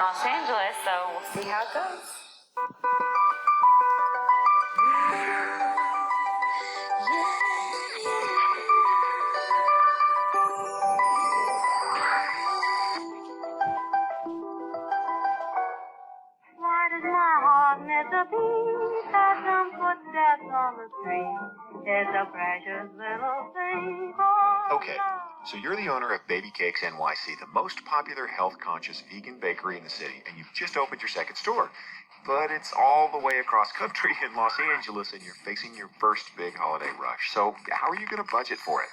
Los Angeles, so we'll see how it goes. Why does my heart miss a beat as some footsteps on the street? It's a precious little thing. Okay, so you're the owner of Babycakes NYC, the most popular health-conscious vegan bakery in the city, and you've just opened your second store. But it's all the way across country in Los Angeles, and you're facing your first big holiday rush. So how are you going to budget for it?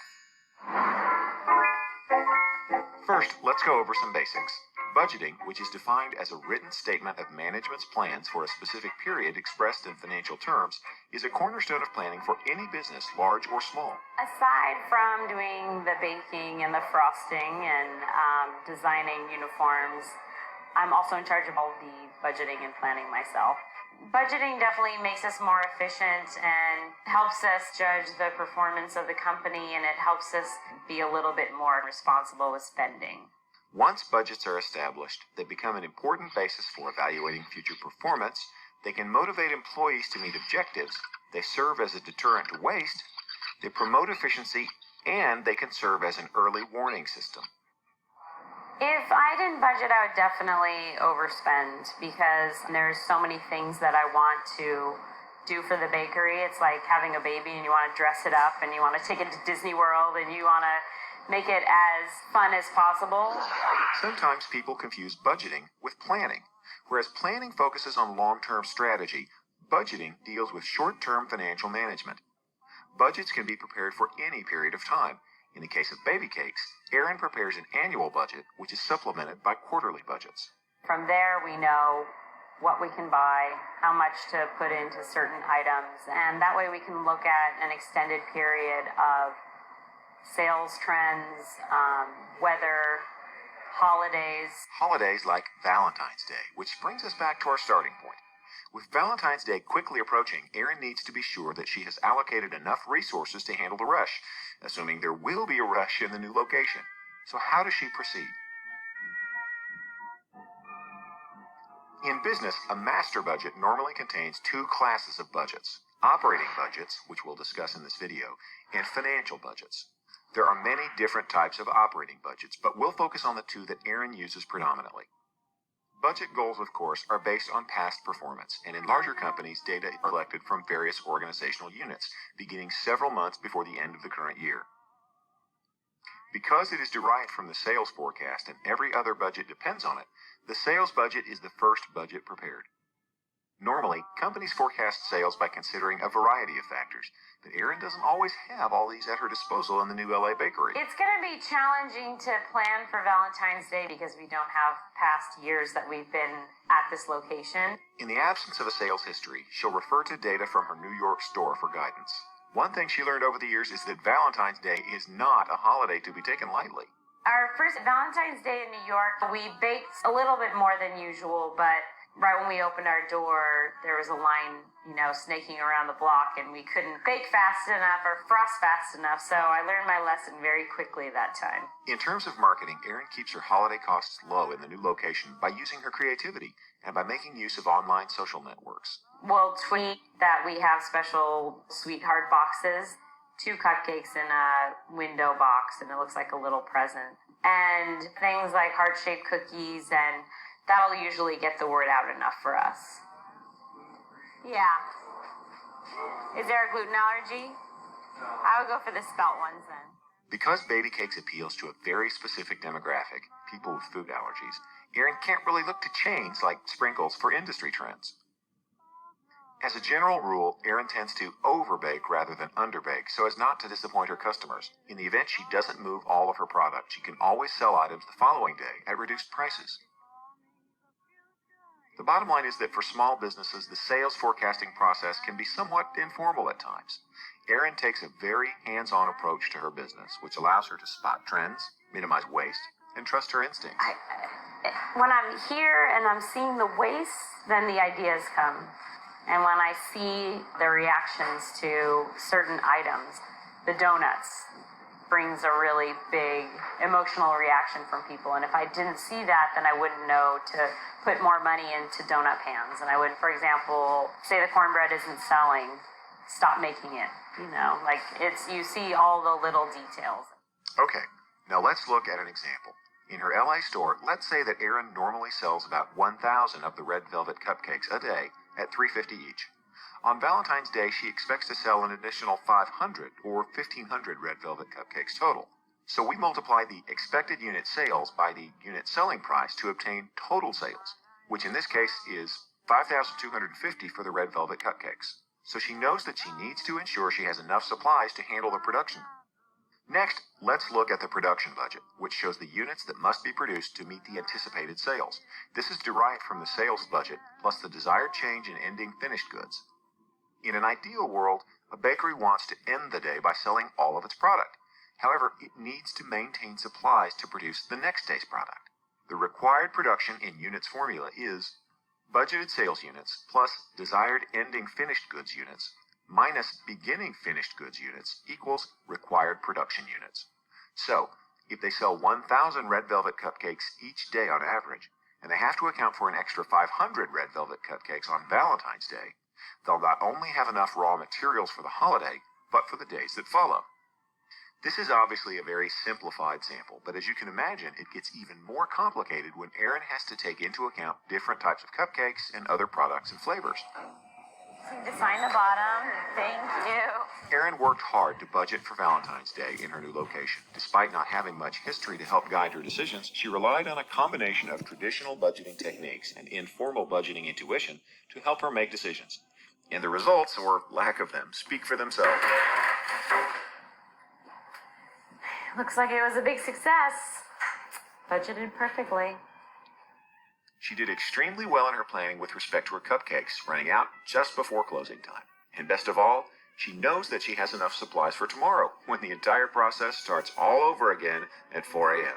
First, let's go over some basics. Budgeting, which is defined as a written statement of management's plans for a specific period expressed in financial terms, is a cornerstone of planning for any business, large or small. Aside from doing the baking and the frosting and designing uniforms, I'm also in charge of all the budgeting and planning myself. Budgeting definitely makes us more efficient and helps us judge the performance of the company, and it helps us be a little bit more responsible with spending. Once budgets are established, they become an important basis for evaluating future performance. They can motivate employees to meet objectives. They serve as a deterrent to waste. They promote efficiency, and they can serve as an early warning system. If I didn't budget, I would definitely overspend because there's so many things that I want to do for the bakery. It's like having a baby and you want to dress it up and you want to take it to Disney World and you want to make it as fun as possible. Sometimes people confuse budgeting with planning. Whereas planning focuses on long-term strategy, budgeting deals with short-term financial management. Budgets can be prepared for any period of time. In the case of Babycakes, Erin prepares an annual budget, which is supplemented by quarterly budgets. From there, we know what we can buy, how much to put into certain items, and that way we can look at an extended period of sales trends, weather, holidays. Holidays like Valentine's Day, which brings us back to our starting point. With Valentine's Day quickly approaching, Erin needs to be sure that she has allocated enough resources to handle the rush, assuming there will be a rush in the new location. So how does she proceed? In business, a master budget normally contains two classes of budgets: operating budgets, which we'll discuss in this video, and financial budgets. There are many different types of operating budgets, but we'll focus on the two that Erin uses predominantly. Budget goals, of course, are based on past performance, and in larger companies, data are collected from various organizational units, beginning several months before the end of the current year. Because it is derived from the sales forecast and every other budget depends on it, the sales budget is the first budget prepared. Normally, companies forecast sales by considering a variety of factors, but Erin doesn't always have all these at her disposal in the new LA bakery. It's going to be challenging to plan for Valentine's Day because we don't have past years that we've been at this location. In the absence of a sales history, she'll refer to data from her New York store for guidance. One thing she learned over the years is that Valentine's Day is not a holiday to be taken lightly. Our first Valentine's Day in New York, we baked a little bit more than usual, but right when we opened our door, there was a line, snaking around the block, and we couldn't bake fast enough or frost fast enough, so I learned my lesson very quickly that time. In terms of marketing, Erin keeps her holiday costs low in the new location by using her creativity and by making use of online social networks. We'll tweet that we have special sweetheart boxes, 2 cupcakes in a window box, and it looks like a little present. And things like heart-shaped cookies, and that'll usually get the word out enough for us. Yeah. Is there a gluten allergy? I would go for the spelt ones then. Because Babycakes appeals to a very specific demographic, people with food allergies, Erin can't really look to chains like Sprinkles for industry trends. As a general rule, Erin tends to overbake rather than underbake so as not to disappoint her customers. In the event she doesn't move all of her product, she can always sell items the following day at reduced prices. The bottom line is that for small businesses, the sales forecasting process can be somewhat informal at times. Erin takes a very hands-on approach to her business, which allows her to spot trends, minimize waste, and trust her instincts. When I'm here and I'm seeing the waste, then the ideas come. And when I see the reactions to certain items, the donuts, brings a really big emotional reaction from people. And if I didn't see that, then I wouldn't know to put more money into donut pans. And I would, for example, say the cornbread isn't selling, stop making it. Like you see all the little details. Okay, now let's look at an example. In her LA store, let's say that Erin normally sells about 1,000 of the red velvet cupcakes a day at $3.50 each. On Valentine's Day, she expects to sell an additional 500 or 1,500 red velvet cupcakes total. So we multiply the expected unit sales by the unit selling price to obtain total sales, which in this case is $5,250 for the red velvet cupcakes. So she knows that she needs to ensure she has enough supplies to handle the production. Next, let's look at the production budget, which shows the units that must be produced to meet the anticipated sales. This is derived from the sales budget plus the desired change in ending finished goods. In an ideal world, a bakery wants to end the day by selling all of its product. However, it needs to maintain supplies to produce the next day's product. The required production in units formula is budgeted sales units plus desired ending finished goods units minus beginning finished goods units equals required production units. So, if they sell 1,000 red velvet cupcakes each day on average, and they have to account for an extra 500 red velvet cupcakes on Valentine's Day, they'll not only have enough raw materials for the holiday, but for the days that follow. This is obviously a very simplified sample, but as you can imagine, it gets even more complicated when Erin has to take into account different types of cupcakes and other products and flavors. To find the bottom. Thank you. Erin worked hard to budget for Valentine's Day in her new location. Despite not having much history to help guide her decisions, she relied on a combination of traditional budgeting techniques and informal budgeting intuition to help her make decisions. And the results, or lack of them, speak for themselves. Looks like it was a big success. Budgeted perfectly. She did extremely well in her planning with respect to her cupcakes, running out just before closing time. And best of all, she knows that she has enough supplies for tomorrow, when the entire process starts all over again at 4 a.m.